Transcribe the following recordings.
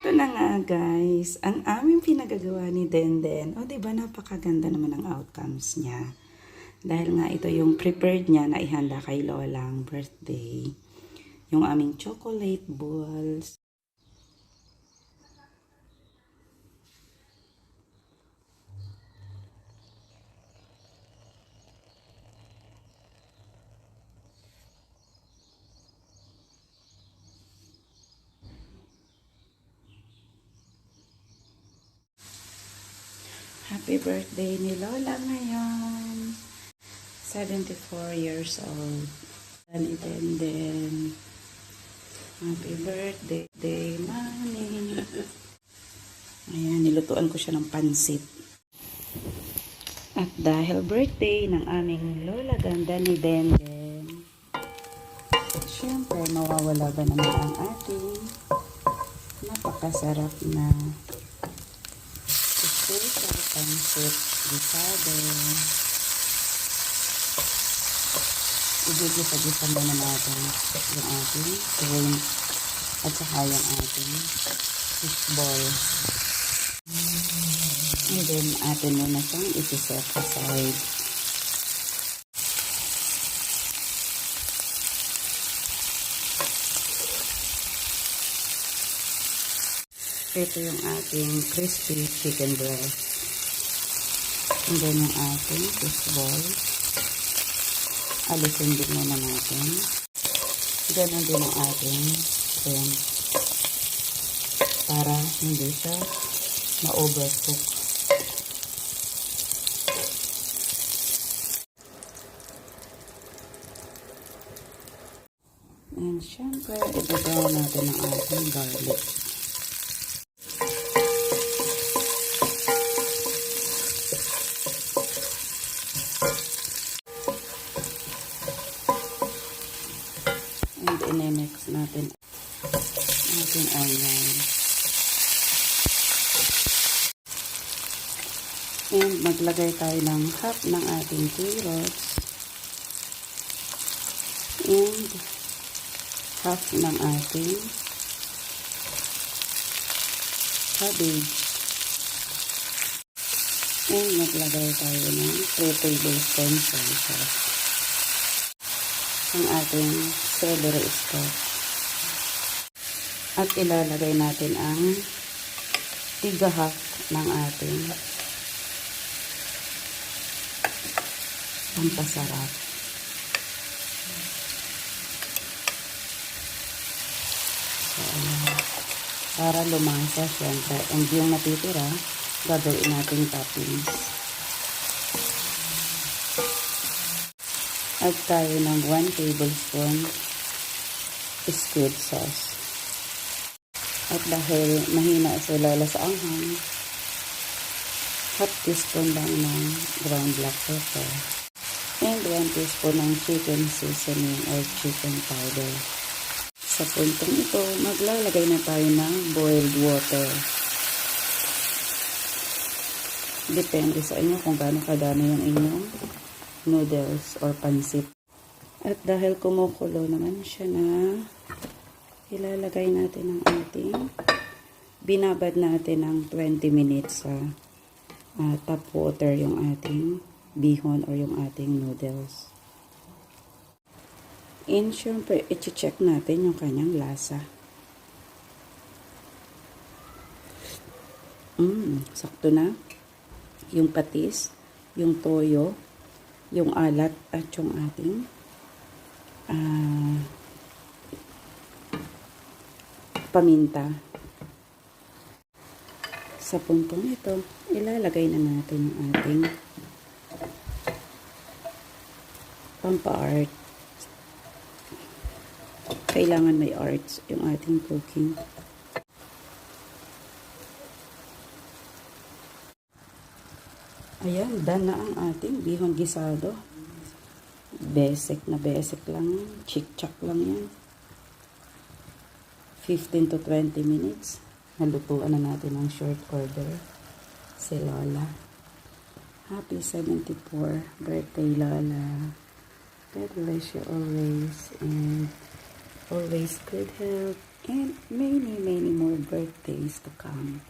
Ito na nga guys, ang aming pinagagawa ni Denden. O diba napakaganda naman ang outcomes niya. Dahil nga ito yung prepared niya na ihanda kay Lolang birthday. Yung aming chocolate balls. Happy birthday ni Lola ngayon. 74 years old. Ni Denden. Happy birthday, Mami. Ayan, nilutuan ko siya ng pansit. At dahil birthday ng aming Lola ganda ni Denden, syempre mawawala ba naman ang ating napakasarap na special pansit gisado. Igigisa-gisa muna natin yung ating shrimp at saka yung ating fishball. And then, atin muna siyang isi-set aside. Ito yung ating crispy chicken breast. And then, yung ating fishball. Alisin din muna natin. Ganun din ang ating shrimp. Para hindi siya ma-overcook. And syempre, ibagawa natin ang ating garlic. And in-mix natin ating onion. And maglagay tayo ng half ng ating carrots. And half ng ating cabbage. And maglagay tayo ng 3 tablespoons soy sauce. Ang ating celery stalk. At ilalagay natin ang tigahak ng ating pampasarap. So, para lumasa syempre. And yung natitira, gagawin natin toppings. Add tayo ng 1 tablespoon squid sauce. At dahil mahina sila sa anghang, half teaspoon lang ng ground black pepper. And 1 teaspoon ng chicken seasoning or chicken powder. Sa puntong ito, maglalagay na tayo ng boiled water. Depende sa inyo kung gaano kadami yung inyong noodles or pansit. At dahil kumukulo naman siya na, ilalagay natin ang ating, binabad natin ng 20 minutes sa tap water yung ating bihon or yung ating noodles. And syempre, i-check natin yung kanyang lasa. Sakto na. Yung patis, yung toyo, yung alat at yung ating paminta. Sa puntong ito, ilalagay na natin yung ating pampa-art. Kailangan may arts yung ating cooking. Ayan, done na ang ating bihon gisado. Basic na basic lang. Chick-chack lang yan. 15 to 20 minutes. Nalutuan na natin ang short order. Si Lola. Happy 74 birthday, Lola. God bless you always. And always good health. And many, many more birthdays to come.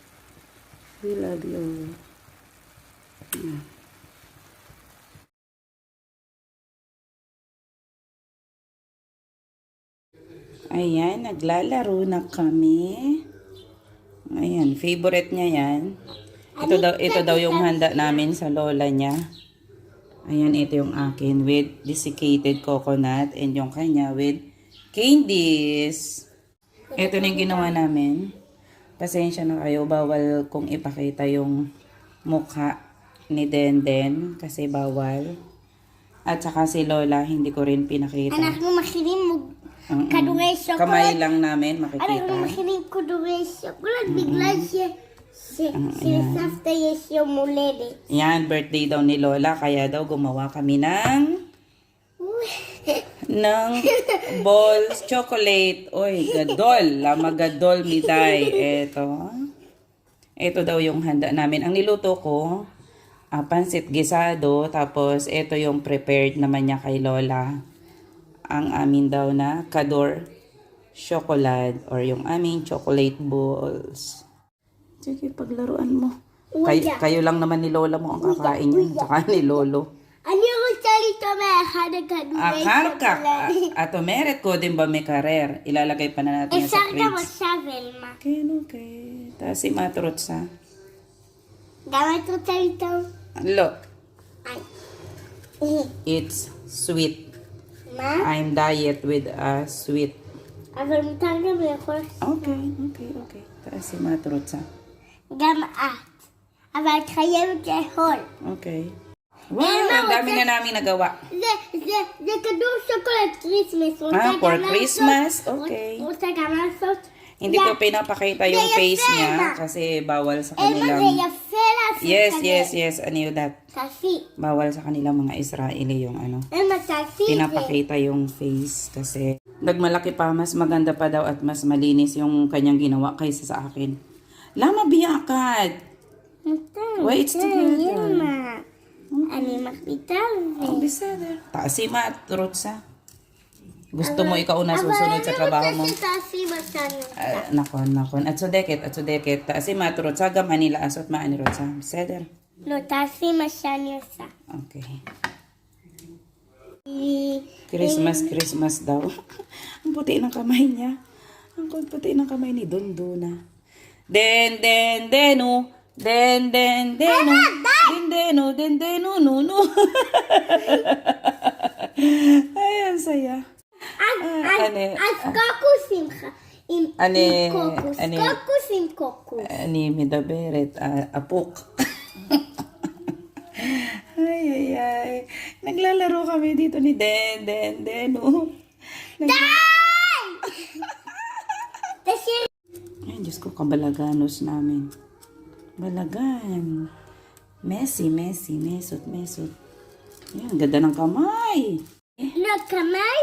We love you. Yeah. Ayan, naglalaro na kami. Ayan, favorite niya yan. Ito daw yung handa namin sa lola niya. Ayan, ito yung akin with desiccated coconut and yung kanya with candies. Ito na yung ginawa namin. Pasensya na kayo, bawal kong ipakita yung mukha ni Denden kasi bawal. At saka si Lola, hindi ko rin pinakita. Anak mo makinig mo kadungay chocolate. Kamay lang namin Anak mo makikita. makinig ko kadungay chocolate. Bigla sinasafta siya mulede. Yan, birthday daw ni Lola, kaya daw gumawa kami ng balls chocolate. Oy, gadol. Lama gadol miday. Ito daw yung handa namin. Ang niluto ko, pansit gisado. Tapos, ito yung prepared naman niya kay Lola. Ang amin daw na Cador chocolate or yung aming chocolate balls. Sige, paglaruan mo. Kayo lang naman ni Lola mo ang kakain yan. Tsaka ni Lolo. Ano yung salito may hada kadungay Akarka. chocolate? Ato meret ko din ba may karer? Ilalagay pa na natin yan sa Isang mo fridge. siya, Velma. Okay. Tapos si Matrot sa. Gamit ko salito. Look, Ay. it's sweet. Ma? I'm diet with a sweet. Aber mo tayo may horse. Okay. Tapos si Matrot sa. Gamaat. Aber kaya mo kay hol. Okay. Wow, ang dami na namin nagawa. The Cador chocolate Christmas. For Christmas? Okay. Usa gamit so. Hindi ko pinapakita yung face niya kasi bawal sa kanilang... Yes, I knew that. Kasi. Bawal sa kanilang mga Israeli yung ano. Pinapakita yung face kasi nagmalaki pa, mas maganda pa daw at mas malinis yung kanyang ginawa kaysa sa akin. Lama biyakat! Why it's together? Ani makita. Ang bisada. Taasi Matrot sa. Gusto mo ikaw na susunod sa trabaho mo? Kasi masano. Nakon. At sudeket. Taasi Matrot sa gamanila asot maanirot sa. Seder. No, kasi masano sa. Okay. Christmas daw. Ang puti ng kamay niya. Ang puti ng kamay ni Dondona. Denu. No. Ayan, saya. Kokus simcha. Kokus im kokus. Ani midaberet apuk. Ay. Naglalaro kami dito ni Denu. Ay, Diyos ko, kabalaganos namin. Balagan. Messi. Mesot. Ayan, ganda ng kamay. No, kamay?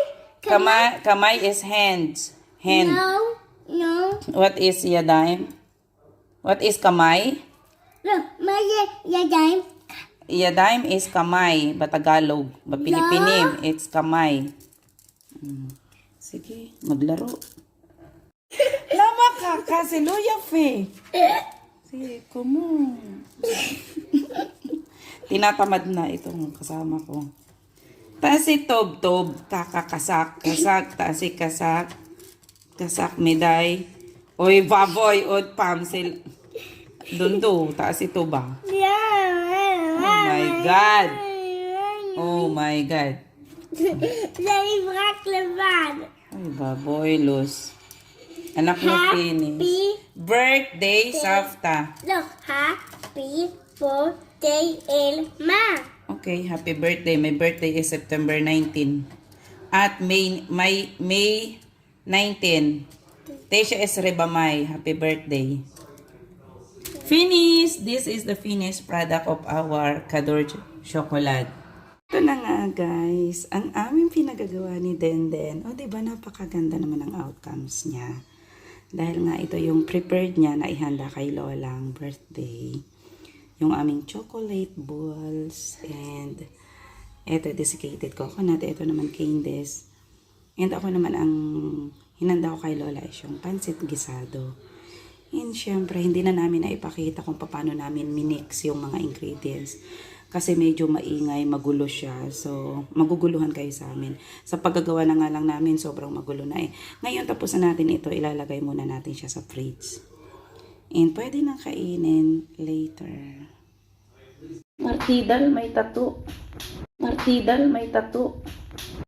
Kamay is hands. Hand. No. What is yadayim? What is kamay? No, yadayim. Yadayim is kamay. Batagalog. Pilipinim. It's kamay. Sige, maglaro. Lama ka kasi luya fe. Sige, come on. Tinatamad na itong kasama ko. Taas si Tob, kakakasak, taas si kasak, meday, oy baboy, od pamsil, dundo, taas si Toba. Oh my God. Dari brak levan. Ay baboy, los. Anak mo finish. Birthday, Safta. Look, happy birthday, Elma. Okay, happy birthday. My birthday is September 19. At May 19. Tesha is Rebamay. Happy birthday. Finish! This is the finished product of our Cador chocolate. Ito na nga guys, ang aming pinagagawa ni Denden. O diba napakaganda naman ang outcomes niya. Dahil nga ito yung prepared niya na ihanda kay Lolang birthday. Yung aming chocolate balls and ito desiccated coconut. Ito naman candies. And ako naman ang hinanda ko kay Lola is yung pansit gisado. And syempre, hindi na namin naipakita kung paano namin minix yung mga ingredients. Kasi medyo maingay, magulo siya. So, maguguluhan kayo sa amin. Sa paggagawa na nga lang namin, sobrang magulo na eh. Ngayon, tapos na natin ito, ilalagay muna natin siya sa fridge. And pwede nang kainin later. Martidal may tattoo. Martidal may tattoo.